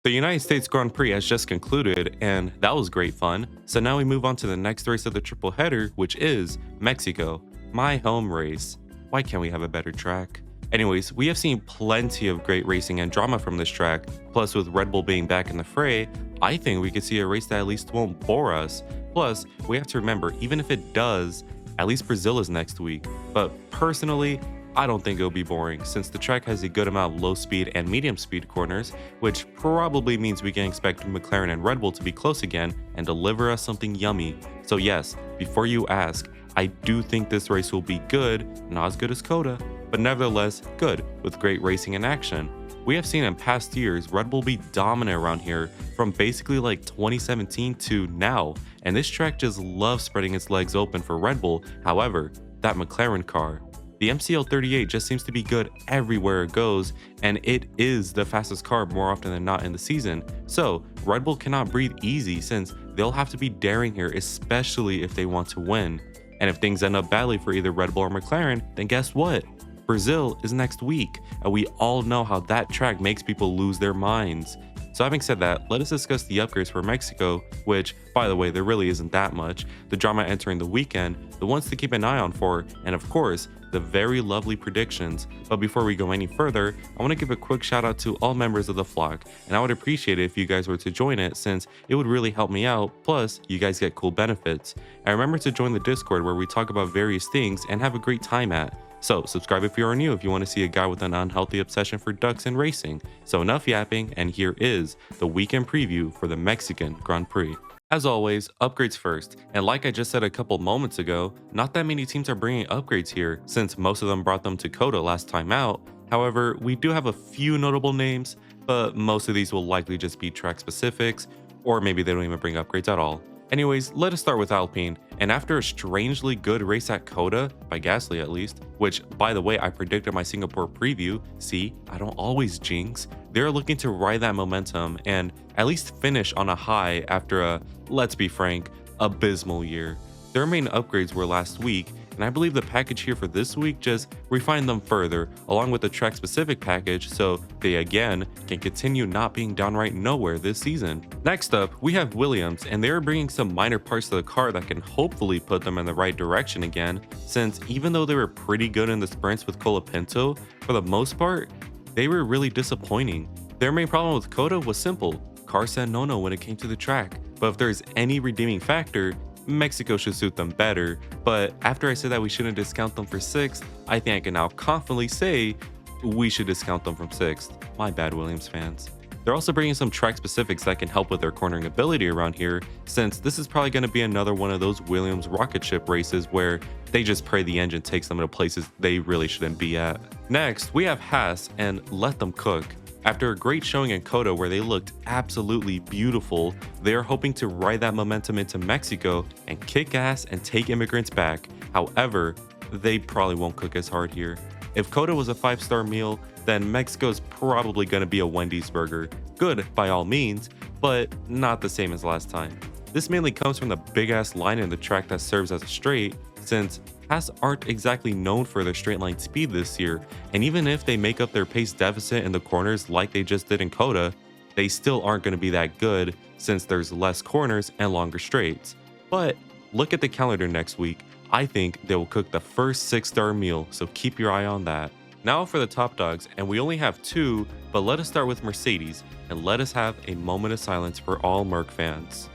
The United States Grand Prix has just concluded, and that was great fun. So now we move on to the next race of the triple header, which is Mexico, my home race. Why can't we have a better track? Anyways, we have seen plenty of great racing and drama from this track, plus with Red Bull being back in the fray, I think we could see a race that at least won't bore us. Plus, we have to remember, even if it does, at least Brazil is next week. But personally, I don't think it'll be boring since the track has a good amount of low speed and medium speed corners, which probably means we can expect McLaren and Red Bull to be close again and deliver us something yummy. So yes, before you ask, I do think this race will be good, not as good as Coda, but nevertheless good with great racing and action. We have seen in past years Red Bull be dominant around here from basically like 2017 to now, and this track just loves spreading its legs open for Red Bull. However, that McLaren car, the MCL38 just seems to be good everywhere it goes, and it is the fastest car more often than not in the season. So Red Bull cannot breathe easy since they'll have to be daring here, especially if they want to win. And if things end up badly for either Red Bull or McLaren, then guess what? Brazil is next week, and we all know how that track makes people lose their minds. So having said that, let us discuss the upgrades for Mexico, which, by the way, there really isn't that much, the drama entering the weekend, the ones to keep an eye on for, and of course, the very lovely predictions. But before we go any further, I want to give a quick shout out to all members of the flock, and I would appreciate it if you guys were to join it since it would really help me out, plus you guys get cool benefits. And remember to join the Discord where we talk about various things and have a great time at. So subscribe if you are new if you want to see a guy with an unhealthy obsession for ducks and racing. So enough yapping, and here is the weekend preview for the Mexican Grand Prix. As always, upgrades first, and like I just said a couple moments ago, not that many teams are bringing upgrades here since most of them brought them to Coda last time out. However, we do have a few notable names, but most of these will likely just be track specifics, or maybe they don't even bring upgrades at all. Anyways, let us start with Alpine, and after a strangely good race at Coda, by Gasly at least, which by the way I predicted my Singapore preview, see, I don't always jinx, they're looking to ride that momentum and at least finish on a high after a, let's be frank, abysmal year. Their main upgrades were last week, and I believe the package here for this week just refined them further, along with the track specific package, so they again can continue not being downright nowhere this season. Next up, we have Williams, and they are bringing some minor parts to the car that can hopefully put them in the right direction again, since even though they were pretty good in the sprints with Colapinto, for the most part, they were really disappointing. Their main problem with Coda was simple: car said no when it came to the track, but if there's any redeeming factor, Mexico should suit them better. But after I said that we shouldn't discount them for 6th, I think I can now confidently say we should discount them from 6th. My bad, Williams fans. They're also bringing some track specifics that can help with their cornering ability around here, since this is probably going to be another one of those Williams rocket ship races where they just pray the engine takes them to places they really shouldn't be at. Next, we have Haas, and let them cook. After a great showing in Coda where they looked absolutely beautiful, they are hoping to ride that momentum into Mexico and kick ass and take immigrants back. However, they probably won't cook as hard here. If Coda was a 5-star meal, then Mexico's probably going to be a Wendy's burger. Good by all means, but not the same as last time. This mainly comes from the big ass line in the track that serves as a straight, since Haas aren't exactly known for their straight line speed this year, and even if they make up their pace deficit in the corners like they just did in Coda, they still aren't going to be that good since there's less corners and longer straights. But look at the calendar next week. I think they will cook the first 6-star meal, so keep your eye on that. Now for the top dogs, and we only have 2, but let us start with Mercedes, and let us have a moment of silence for all Merc fans.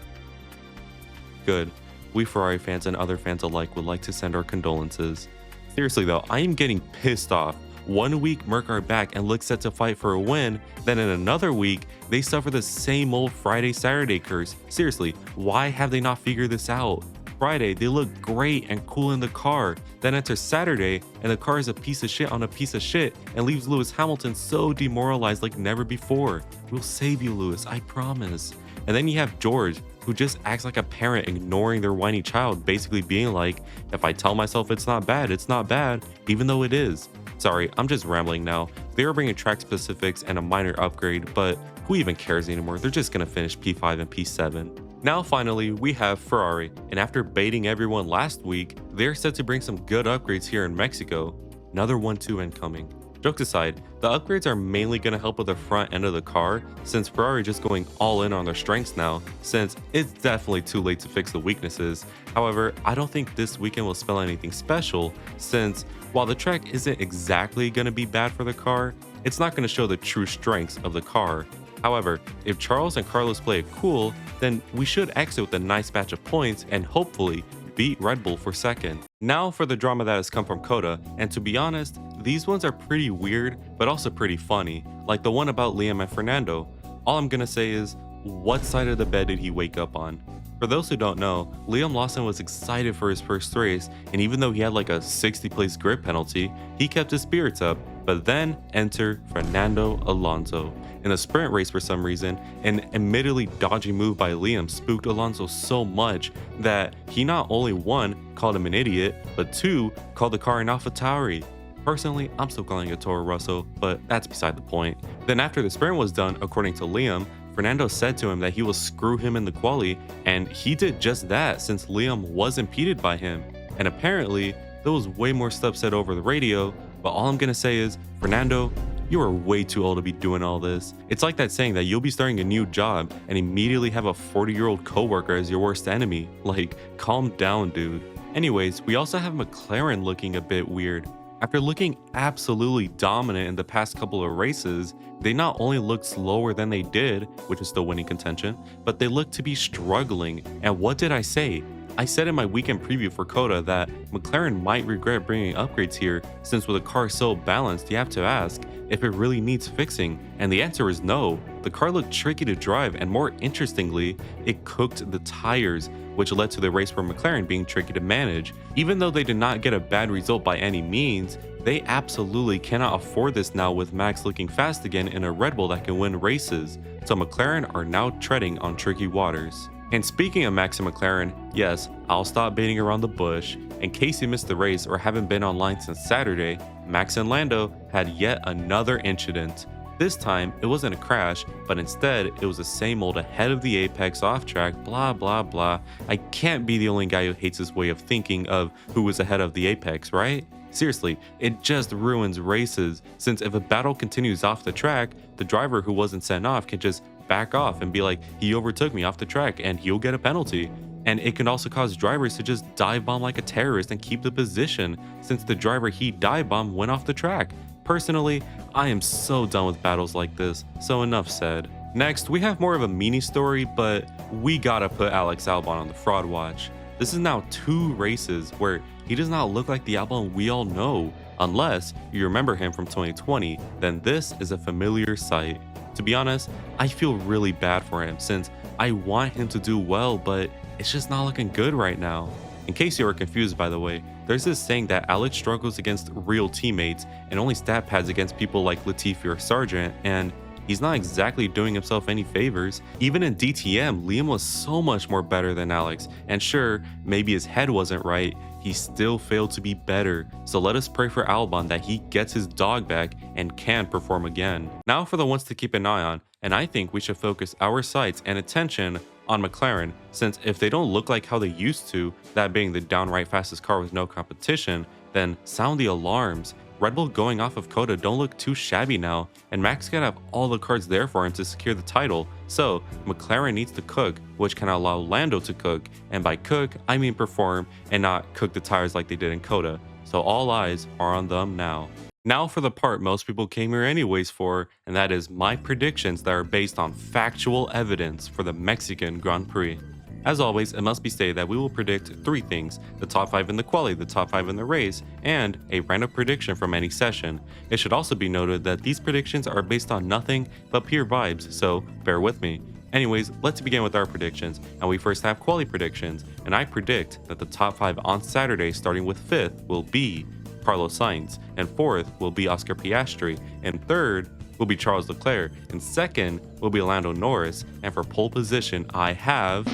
Good. We Ferrari fans and other fans alike would like to send our condolences. Seriously though, I am getting pissed off. One week Merc are back and look set to fight for a win, then in another week, they suffer the same old Friday-Saturday curse. Seriously, why have they not figured this out? Friday, they look great and cool in the car. Then enter Saturday, and the car is a piece of shit on a piece of shit and leaves Lewis Hamilton so demoralized like never before. We'll save you, Lewis, I promise. And then you have George, who just acts like a parent ignoring their whiny child, basically being like, if I tell myself it's not bad, even though it is. Sorry, I'm just rambling now. They are bringing track specifics and a minor upgrade, but who even cares anymore? They're just gonna finish P5 and P7. Now finally, we have Ferrari, and after baiting everyone last week, they're set to bring some good upgrades here in Mexico. Another 1-2 incoming. Jokes aside, the upgrades are mainly going to help with the front end of the car, since Ferrari are just going all in on their strengths now, since it's definitely too late to fix the weaknesses. However, I don't think this weekend will spell anything special, since while the track isn't exactly going to be bad for the car, it's not going to show the true strengths of the car. However, if Charles and Carlos play it cool, then we should exit with a nice batch of points and hopefully beat Red Bull for second. Now for the drama that has come from Coda, and to be honest, these ones are pretty weird, but also pretty funny, like the one about Liam and Fernando. All I'm gonna say is, what side of the bed did he wake up on? For those who don't know, Liam Lawson was excited for his first race, and even though he had like a 60 place grid penalty, he kept his spirits up. But then enter Fernando Alonso. In a sprint race for some reason, an admittedly dodgy move by Liam spooked Alonso so much that he not only one, called him an idiot, but two, called the car an AlphaTauri. Personally, I'm still calling it Toro Rosso, but that's beside the point. Then after the sprint was done, according to Liam, Fernando said to him that he will screw him in the quali, and he did just that since Liam was impeded by him. And apparently, there was way more stuff said over the radio, but all I'm gonna say is, Fernando, you are way too old to be doing all this. It's like that saying that you'll be starting a new job and immediately have a 40-year-old coworker as your worst enemy. Like, calm down, dude. Anyways, we also have McLaren looking a bit weird. After looking absolutely dominant in the past couple of races, they not only look slower than they did, which is still winning contention, but they look to be struggling. And what did I say? I said in my weekend preview for Coda that McLaren might regret bringing upgrades here, since with a car so balanced, you have to ask if it really needs fixing, and the answer is no. The car looked tricky to drive, and more interestingly, it cooked the tires, which led to the race for McLaren being tricky to manage. Even though they did not get a bad result by any means, they absolutely cannot afford this now with Max looking fast again in a Red Bull that can win races, so McLaren are now treading on tricky waters. And speaking of Max and McLaren, yes, I'll stop beating around the bush. In case you missed the race or haven't been online since Saturday, Max and Lando had yet another incident. This time, it wasn't a crash, but instead, it was the same old ahead of the apex off track, blah blah blah. I can't be the only guy who hates this way of thinking of who was ahead of the apex, right? Seriously, it just ruins races, since if a battle continues off the track, the driver who wasn't sent off can just back off and be like, he overtook me off the track, and he'll get a penalty. And it can also cause drivers to just dive bomb like a terrorist and keep the position, since the driver he dive bombed went off the track. Personally, I am so done with battles like this, so enough said. Next, we have more of a mini story, but we gotta put Alex Albon on the fraud watch. This is now 2 races where he does not look like the Albon we all know. Unless you remember him from 2020, then this is a familiar sight. To be honest, I feel really bad for him since I want him to do well, but it's just not looking good right now. In case you were confused, by the way, there's this saying that Alex struggles against real teammates and only stat pads against people like Latifi or Sargent, and he's not exactly doing himself any favors. Even in DTM, Liam was so much more better than Alex, and sure, maybe his head wasn't right, he still failed to be better. So let us pray for Albon that he gets his dog back and can perform again. Now for the ones to keep an eye on, and I think we should focus our sights and attention on McLaren, since if they don't look like how they used to, that being the downright fastest car with no competition, then sound the alarms. Red Bull going off of Coda don't look too shabby now, and Max gotta have all the cards there for him to secure the title, so McLaren needs to cook, which can allow Lando to cook, and by cook, I mean perform, and not cook the tires like they did in Coda, so all eyes are on them now. Now for the part most people came here anyways for, and that is my predictions that are based on factual evidence for the Mexican Grand Prix. As always, it must be stated that we will predict 3 things: the top 5 in the quali, the top 5 in the race, and a random prediction from any session. It should also be noted that these predictions are based on nothing but pure vibes, so bear with me. Anyways, let's begin with our predictions, and we first have quali predictions, and I predict that the top 5 on Saturday starting with 5th will be Carlos Sainz, and 4th will be Oscar Piastri, and 3rd will be Charles Leclerc, and 2nd will be Lando Norris, and for pole position I have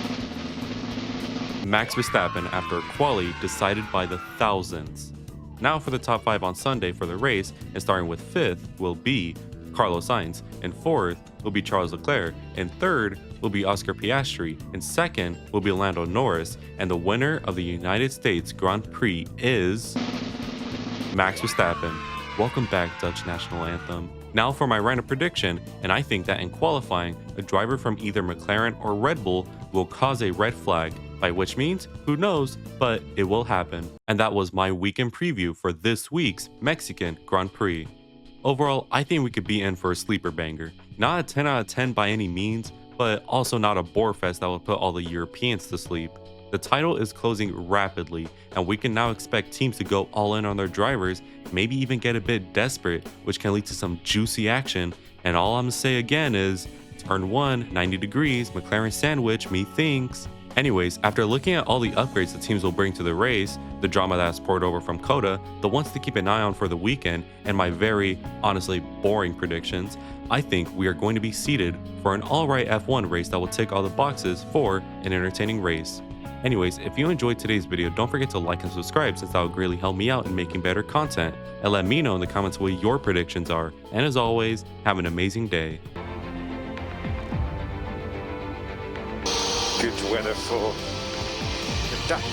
Max Verstappen after a quali decided by the thousands. Now for the top 5 on Sunday for the race, and starting with 5th will be Carlos Sainz, and 4th will be Charles Leclerc, and 3rd will be Oscar Piastri, and 2nd will be Lando Norris, and the winner of the United States Grand Prix is Max Verstappen. Welcome back, Dutch national anthem. Now for my random prediction, and I think that in qualifying, a driver from either McLaren or Red Bull will cause a red flag, by which means, who knows, but it will happen. And that was my weekend preview for this week's Mexican Grand Prix. Overall, I think we could be in for a sleeper banger. Not a 10 out of 10 by any means, but also not a bore fest that would put all the Europeans to sleep. The title is closing rapidly, and we can now expect teams to go all in on their drivers, maybe even get a bit desperate, which can lead to some juicy action. And all I'm gonna say again is, turn 1, 90 degrees, McLaren sandwich, methinks. Anyways, after looking at all the upgrades the teams will bring to the race, the drama that's poured over from Coda, the ones to keep an eye on for the weekend, and my very, honestly, boring predictions, I think we are going to be seated for an alright F1 race that will tick all the boxes for an entertaining race. Anyways, if you enjoyed today's video, don't forget to like and subscribe since that would greatly help me out in making better content, and let me know in the comments what your predictions are. And as always, have an amazing day. Good weather for the duck.